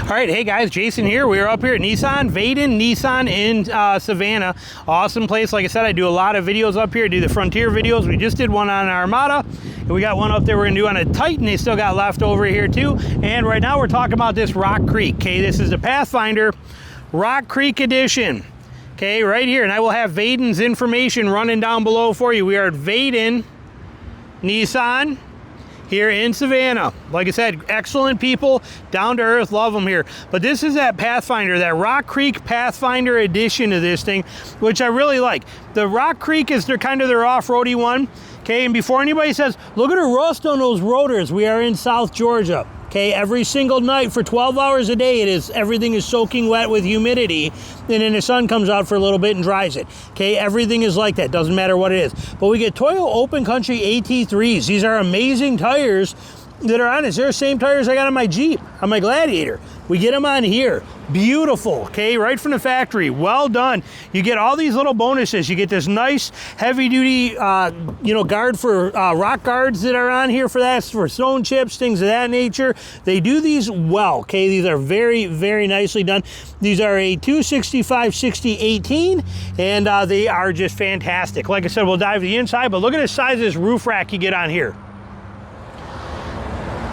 All right, hey guys, Jason here. We're up here at Nissan, Vaden Nissan in Savannah. Awesome place. Like I said, I do a lot of videos up here. I do the Frontier videos. We just did one on our Armada, and we got one up there we're gonna do on a Titan. They still got left over here too. And right now we're talking about this Rock Creek. Okay, this is the Pathfinder Rock Creek Edition. Okay, right here, and I will have Vaden's information running down below for you. We are at Vaden Nissan here in Savannah. Like I said, excellent people, down to earth, love them here. But this is that Pathfinder, that Rock Creek Pathfinder edition of this thing, which I really like. The Rock Creek is kind of their off-roady one. Okay, and before anybody says, look at the rust on those rotors, we are in South Georgia. Okay, every single night for 12 hours a day, everything is soaking wet with humidity, and then the sun comes out for a little bit and dries it. Okay, everything is like that, doesn't matter what it is. But we get Toyo Open Country AT3s. These are amazing tires that are on this. They're the same tires I got on my Jeep, on my Gladiator. We get them on here. Beautiful, okay, right from the factory. Well done. You get all these little bonuses. You get this nice heavy-duty, guard for rock guards that are on here for that, for stone chips, things of that nature. They do these well, okay? These are very, very nicely done. These are a 265/60/18, and they are just fantastic. Like I said, we'll dive to the inside, but look at the size of this roof rack you get on here.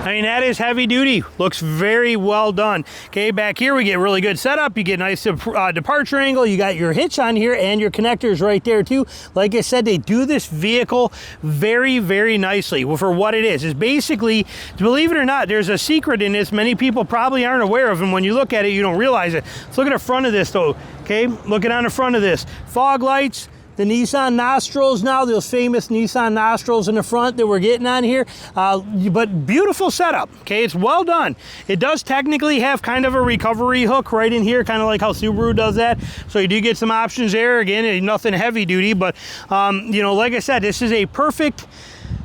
I mean, that is heavy duty. Looks very well done. Okay, back here we get really good setup. You get nice departure angle. You got your hitch on here and your connectors right there too. Like I said, they do this vehicle very, very nicely for what it is. It's basically, believe it or not, there's a secret in this many people probably aren't aware of, and when you look at it, you don't realize it. Let's look at the front of this though, okay? Looking on the front of this. Fog lights. The Nissan nostrils now, those famous Nissan nostrils in the front that we're getting on here. But beautiful setup, okay? It's well done. It does technically have kind of a recovery hook right in here, kind of like how Subaru does that. So you do get some options there. Again, nothing heavy duty, but like I said, this is a perfect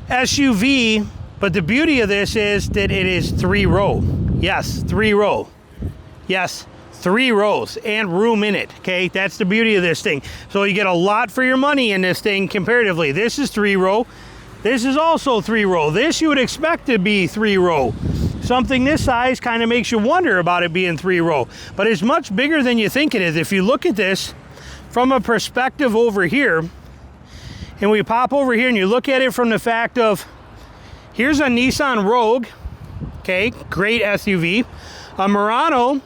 SUV, but the beauty of this is that it is 3-row. Yes, 3-row. Yes. 3 rows and room in it, okay? That's the beauty of this thing. So you get a lot for your money in this thing comparatively. This is 3-row. This is also 3-row. This you would expect to be 3-row. Something this size kind of makes you wonder about it being 3-row, but it's much bigger than you think it is. If you look at this from a perspective over here, and we pop over here and you look at it from the fact of, here's a Nissan Rogue, okay? Great SUV. A Murano,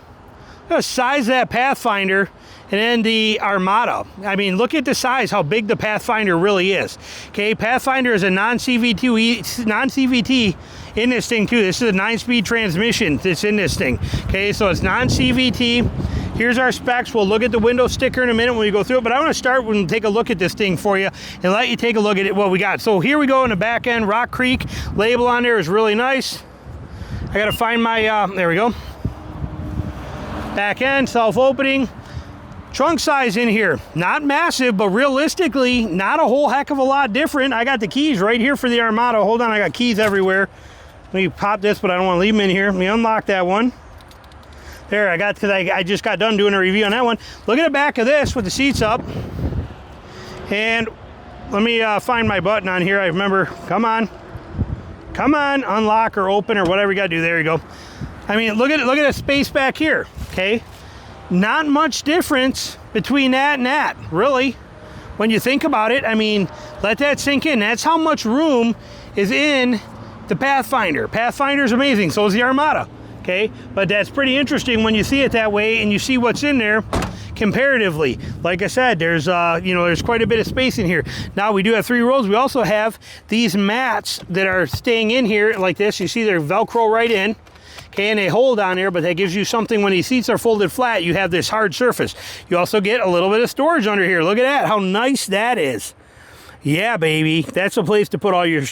the size of that Pathfinder, and then the Armada. I mean, look at the size, how big the Pathfinder really is. Okay, Pathfinder is a non-CVT in this thing too. This is a 9-speed transmission that's in this thing. Okay, so it's non-CVT. Here's our specs. We'll look at the window sticker in a minute when we go through it, but I want to start and take a look at this thing for you and let you take a look at it, what we got. So here we go in the back end. Rock Creek label on there is really nice. I got to find my, there we go. Back end, self-opening. Trunk size in here, not massive, but realistically, not a whole heck of a lot different. I got the keys right here for the Armada. Hold on, I got keys everywhere. Let me pop this, but I don't want to leave them in here. Let me unlock that one. There, I got, because I just got done doing a review on that one. Look at the back of this with the seats up. And let me find my button on here. I remember, come on, unlock or open or whatever you got to do. There you go. I mean, look at the space back here, okay? Not much difference between that and that, really. When you think about it, I mean, let that sink in. That's how much room is in the Pathfinder. Pathfinder's amazing, so is the Armada, okay? But that's pretty interesting when you see it that way and you see what's in there comparatively. Like I said, there's there's quite a bit of space in here. Now we do have 3 rows. We also have these mats that are staying in here like this. You see they're Velcro right in. Okay, and they hold on there, but that gives you something when these seats are folded flat, you have this hard surface. You also get a little bit of storage under here. Look at that, how nice that is. Yeah, baby, that's a place to put all your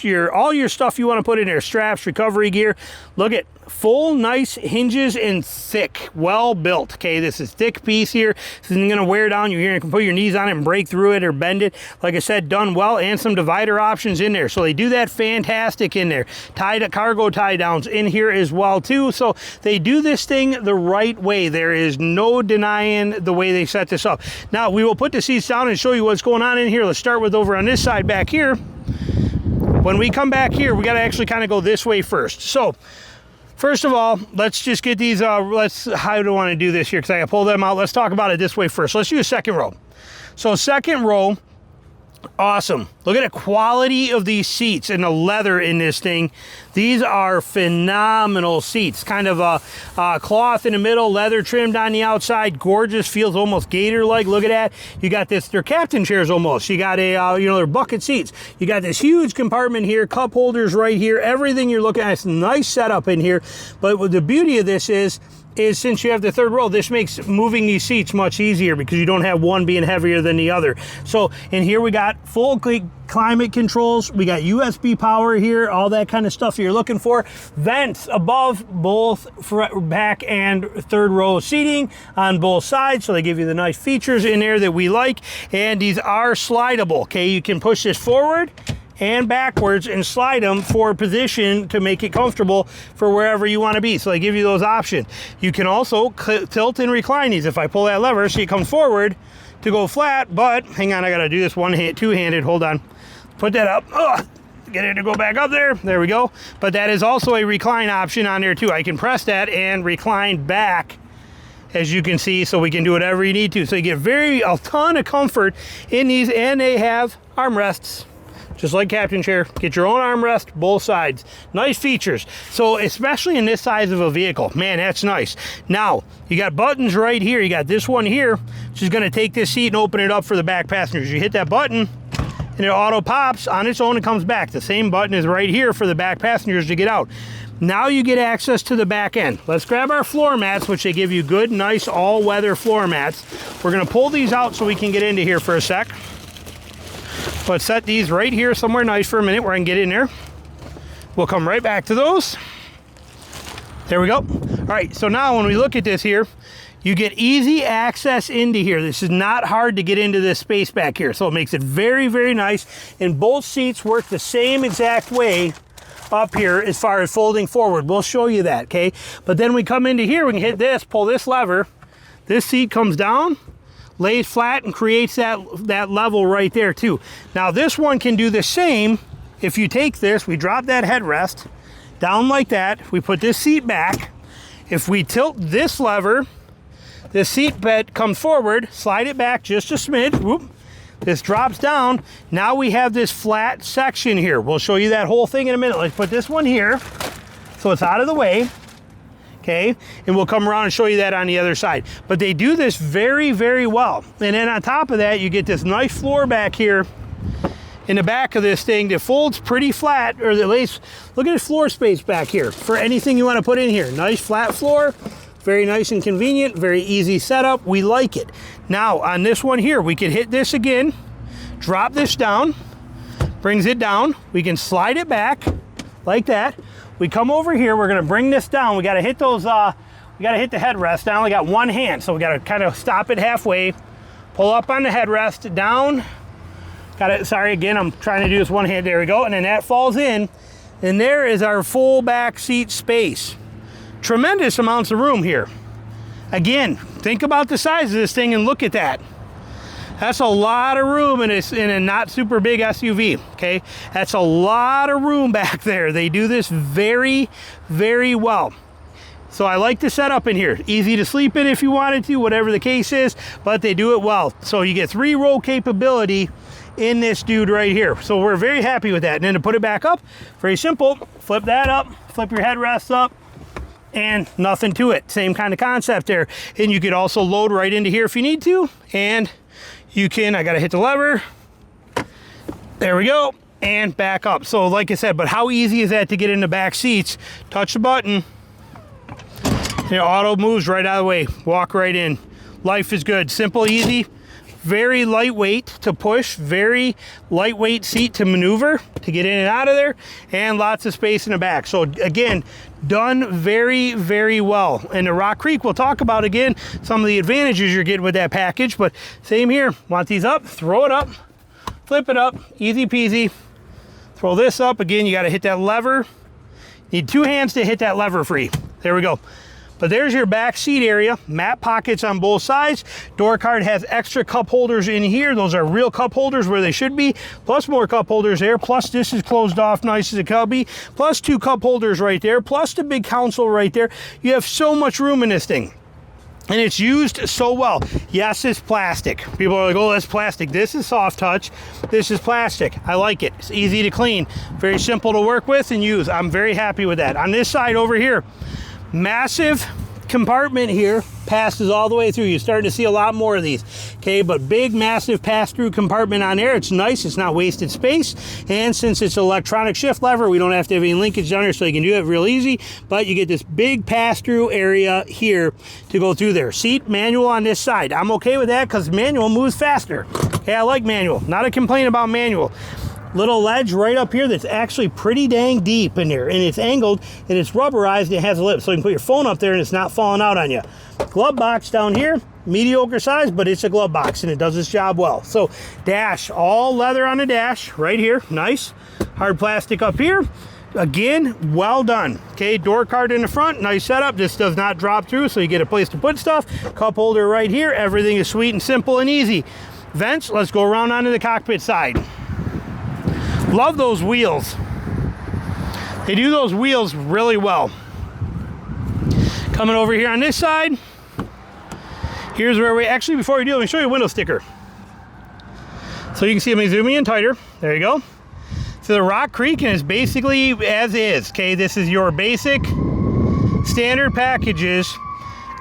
stuff you want to put in there. Straps, recovery gear. Look at full, nice hinges and thick, well built. Okay, this is thick piece here. This isn't gonna wear down. You can put your knees on it and break through it or bend it. Like I said, done well, and some divider options in there. So they do that fantastic in there. Cargo tie downs in here as well too. So they do this thing the right way. There is no denying the way they set this up. Now we will put the seats down and show you what's going on in here. Let's start with over on this side back here. When we come back here, we got to actually kind of go this way first. So First of all, let's just get these, how do I want to do this here? Because I got to pull them out. Let's talk about it this way first. Let's use second row. So second row, awesome. Look at the quality of these seats and the leather in this thing. These are phenomenal seats. Kind of a cloth in the middle, leather trimmed on the outside. Gorgeous, feels almost gator-like. Look at that. You got this, they're captain chairs almost. You got a, you know, they're bucket seats. You got this huge compartment here, cup holders right here. Everything you're looking at, it's a nice setup in here. But what the beauty of this is since you have the third row, this makes moving these seats much easier because you don't have one being heavier than the other. So in here we got full climate controls, we got USB power here, all that kind of stuff you're looking for. Vents above both back and third row seating on both sides, so they give you the nice features in there that we like. And these are slidable, okay? You can push this forward and backwards and slide them for position to make it comfortable for wherever you want to be. So they give you those options. You can also tilt and recline these. If I pull that lever, see it comes forward to go flat, but hang on, I got to do this two-handed. Hold on. Put that up. Ugh. Get it to go back up there. There we go. But that is also a recline option on there too. I can press that and recline back, as you can see, so we can do whatever you need to. So you get a ton of comfort in these, and they have armrests. Just like captain chair, get your own armrest, both sides. Nice features. So especially in this size of a vehicle, man, that's nice. Now, you got buttons right here. You got this one here, which is gonna take this seat and open it up for the back passengers. You hit that button, and it auto pops on its own and comes back. The same button is right here for the back passengers to get out. Now you get access to the back end. Let's grab our floor mats, which they give you good, nice, all-weather floor mats. We're gonna pull these out so we can get into here for a sec. But set these right here somewhere nice for a minute where I can get in there. We'll come right back to those. There we go. All right, so now when we look at this here, you get easy access into here. This is not hard to get into this space back here, so it makes it very, very nice. And both seats work the same exact way up here as far as folding forward. We'll show you that, okay? But then we come into here, we can hit this, pull this lever. This seat comes down, lays flat, and creates that level right there too. Now this one can do the same. If you take this, we drop that headrest down like that, we put this seat back. If we tilt this lever, this seat bed comes forward, slide it back just a smidge, whoop, this drops down. Now we have this flat section here. We'll show you that whole thing in a minute. Let's put this one here so it's out of the way. Okay, and we'll come around and show you that on the other side. But they do this very, very well. And then on top of that, you get this nice floor back here in the back of this thing that folds pretty flat, or at least, look at the floor space back here for anything you want to put in here. Nice flat floor, very nice and convenient, very easy setup. We like it. Now on this one here, we could hit this again, drop this down, brings it down. We can slide it back like that. We come over here, we're gonna bring this down. We gotta hit those, we gotta hit the headrest down. We got one hand, so we gotta kind of stop it halfway, pull up on the headrest, down. Got it, sorry, again, I'm trying to do this one hand, there we go. And then that falls in, and there is our full back seat space. Tremendous amounts of room here. Again, think about the size of this thing and look at that. That's a lot of room in a not super big SUV, okay? That's a lot of room back there. They do this very, very well. So I like the setup in here. Easy to sleep in if you wanted to, whatever the case is, but they do it well. So you get 3-row capability in this dude right here. So we're very happy with that. And then to put it back up, very simple. Flip that up, flip your headrest up, and nothing to it. Same kind of concept there. And you could also load right into here if you need to. And you can, I gotta hit the lever. There we go, and back up. So like I said, but how easy is that to get in the back seats? Touch the button, and it auto moves right out of the way. Walk right in. Life is good, simple, easy. Very lightweight to push, very lightweight seat to maneuver, to get in and out of there, and lots of space in the back. So again, done very, very well. And the Rock Creek, we'll talk about again, some of the advantages you're getting with that package, but same here. Want these up, throw it up, flip it up, easy peasy. Throw this up, again, you gotta hit that lever. Need 2 hands to hit that lever free. There we go. But there's your back seat area, mat pockets on both sides. Door card has extra cup holders in here. Those are real cup holders where they should be, plus more cup holders there, plus this is closed off nice as it could be, plus 2 cup holders right there, plus the big console right there. You have so much room in this thing. And it's used so well. Yes, it's plastic. People are like, oh, that's plastic. This is soft touch. This is plastic. I like it. It's easy to clean. Very simple to work with and use. I'm very happy with that. On this side over here, massive compartment here, passes all the way through. You're starting to see a lot more of these, okay? But big, massive pass-through compartment on there. It's nice. It's not wasted space. And since it's an electronic shift lever, we don't have to have any linkage down here, so you can do it real easy. But you get this big pass-through area here to go through there. Seat manual on this side. I'm okay with that because manual moves faster. Okay, I like manual. Not a complaint about manual. Little ledge right up here that's actually pretty dang deep in there, and it's angled and it's rubberized and it has a lip, so you can put your phone up there and it's not falling out on you. Glove box down here, mediocre size, but it's a glove box and it does its job well. So dash, all leather on the dash right here, nice. Hard plastic up here, again, well done. Okay, door card in the front, nice setup. This does not drop through, so you get a place to put stuff. Cup holder right here, everything is sweet and simple and easy. Vents, let's go around onto the cockpit side. Love those wheels. They do those wheels really well. Coming over here on this side, here's where we, actually before we do, let me show you a window sticker. So you can see, let me zoom in tighter. There you go. So the Rock Creek is basically as is, okay? This is your basic standard packages.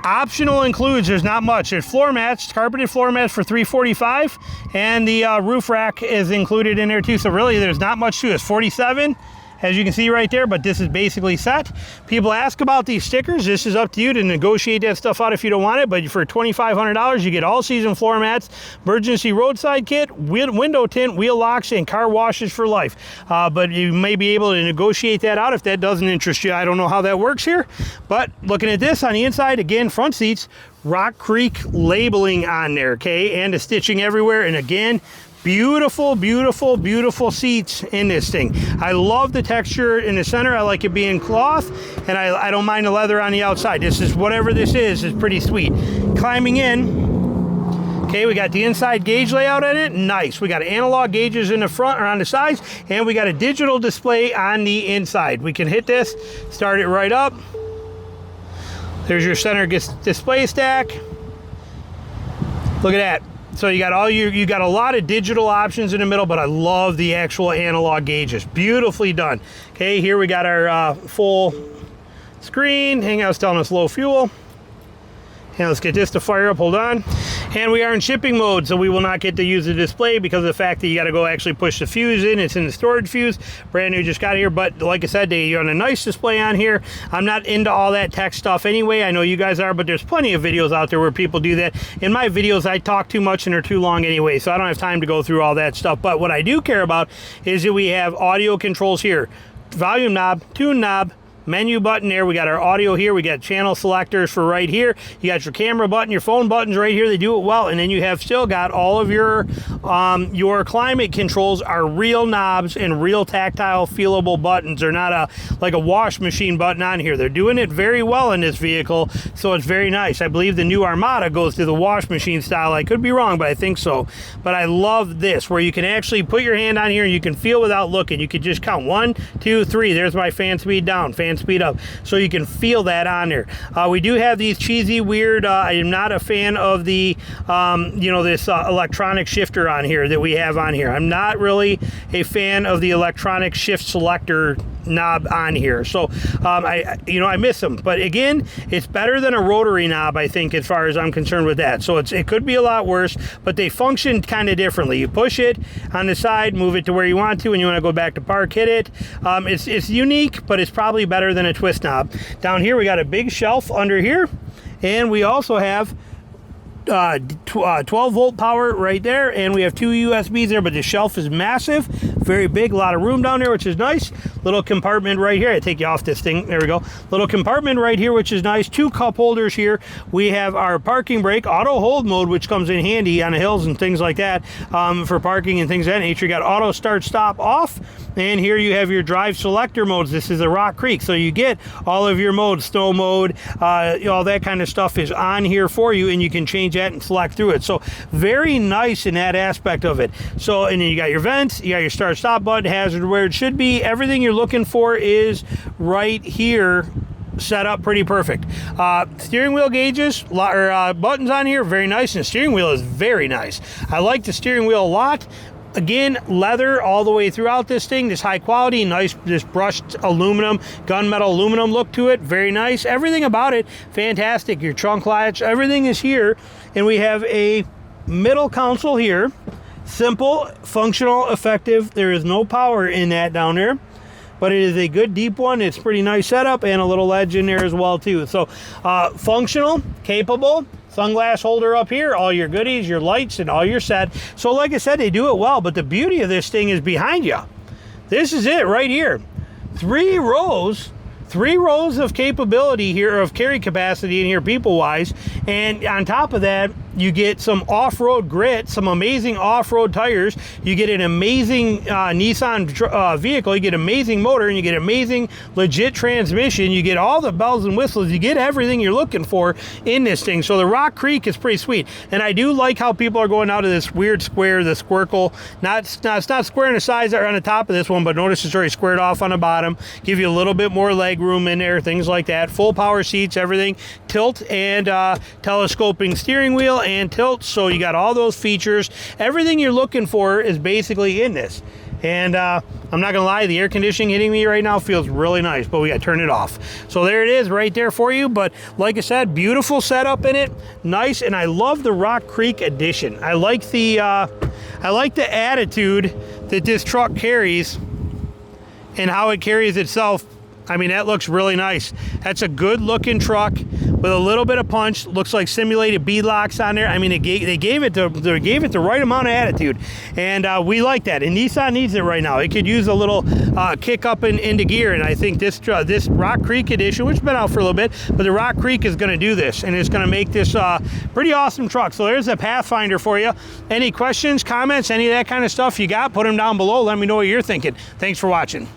Optional includes, there's not much. There's floor mats, carpeted floor mats for $345, and the roof rack is included in there too. So really, there's not much to it. It's $47, as you can see right there, but this is basically set. People ask about these stickers. This is up to you to negotiate that stuff out if you don't want it, but for $2,500, you get all season floor mats, emergency roadside kit, window tint, wheel locks, and car washes for life. But you may be able to negotiate that out if that doesn't interest you. I don't know how that works here, but looking at this on the inside, again, front seats, Rock Creek labeling on there, okay, and the stitching everywhere, and again, beautiful, beautiful, beautiful seats in this thing. I love the texture in the center. I like it being cloth, and I don't mind the leather on the outside. This is, whatever this is pretty sweet. Climbing in, okay, we got the inside gauge layout in it. Nice. We got analog gauges in the front or on the sides, and we got a digital display on the inside. We can hit this, start it right up. There's your center display stack. Look at that. So you got all you got a lot of digital options in the middle, but I love the actual analog gauges. Beautifully done. Okay, here we got our full screen. Hang on, it's telling us low fuel. And let's get this to fire up, hold on. And we are in shipping mode, so we will not get to use the display because of the fact that you got to go actually push the fuse in. It's in the storage fuse. Brand new, just got here, but like I said, you're on a nice display on here. I'm not into all that tech stuff anyway. I know you guys are, but there's plenty of videos out there where people do that. In my videos, I talk too much and they're too long anyway, so I don't have time to go through all that stuff. But what I do care about is that we have audio controls here. Volume knob, tune knob, menu button there. We got our audio here. We got channel selectors for right here. You got your camera button, your phone buttons right here. They do it well. And then you have still got all of your climate controls are real knobs and real tactile feelable buttons. They're not like a wash machine button on here. They're doing it very well in this vehicle, so it's very nice. I believe the new Armada goes to the wash machine style. I could be wrong, but I think so. But I love this, where you can actually put your hand on here and you can feel without looking. You can just count 1, 2, 3. There's my fan speed down, fan speed up, so you can feel that on there. We do have these cheesy, weird, I am not a fan of the this electronic shifter on here that we have on here. I'm not really a fan of the electronic shift selector knob on here, so I miss them. But again, it's better than a rotary knob, I think, as far as I'm concerned with that. So it could be a lot worse, but they function kind of differently. You push it on the side, move it to where you want to, and you want to go back to park, hit it. It's unique, but it's probably better than a twist knob. Down here we got a big shelf under here, and we also have 12 volt power right there, and we have 2 USBs there, but the shelf is massive, Very big, a lot of room down there, which is nice. Little compartment right here. I take you off this thing. There we go. Little compartment right here, which is nice. 2 cup holders here. We have our parking brake, auto hold mode, which comes in handy on the hills and things like that, for parking and things of that nature. You got auto start stop off. And here you have your drive selector modes. This is the Rock Creek. So you get all of your modes, snow mode, all that kind of stuff is on here for you, and you can change that and select through it. So very nice in that aspect of it. So, and then you got your vents, you got your start stop button, hazard where it should be. Everything you're looking for is right here, set up pretty perfect. Steering wheel gauges, or buttons on here, very nice, and the steering wheel is very nice. I like the steering wheel a lot. Again, leather all the way throughout this thing, this high quality, nice, this brushed aluminum, gunmetal aluminum look to it, very nice. Everything about it, fantastic. Your trunk latch, everything is here. And we have a middle console here. Simple, functional, effective. There is no power in that down there, but it is a good deep one. It's pretty nice setup, and a little ledge in there as well too. So functional, capable. Sunglass holder up here, all your goodies, your lights, and all your set. So like I said, they do it well, but the beauty of this thing is behind you. This is it right here. 3 rows of capability here, of carry capacity in here people-wise, and on top of that, you get some off-road grit, some amazing off-road tires. You get an amazing Nissan vehicle. You get amazing motor, and you get amazing legit transmission. You get all the bells and whistles. You get everything you're looking for in this thing. So the Rock Creek is pretty sweet, and I do like how people are going out of this weird square, the squircle. It's not square in the sides that are on the top of this one, but notice it's already squared off on the bottom. Give you a little bit more leg room in there, things like that. Full power seats, everything. Tilt and telescoping steering wheel and tilt, so you got all those features. Everything you're looking for is basically in this. And I'm not gonna lie, the air conditioning hitting me right now feels really nice, but we gotta turn it off. So there it is right there for you. But like I said, beautiful setup in it, nice. And I love the Rock Creek edition. I like the attitude that this truck carries and how it carries itself. I mean, that looks really nice. That's a good looking truck with a little bit of punch. Looks like simulated beadlocks on there. I mean, they gave it the right amount of attitude, and we like that. And Nissan needs it right now. It could use a little kick up into gear, and I think this Rock Creek edition, which has been out for a little bit, but the Rock Creek is going to do this, and it's going to make this pretty awesome truck. So there's a Pathfinder for you. Any questions, comments, any of that kind of stuff you got, put them down below. Let me know what you're thinking. Thanks for watching.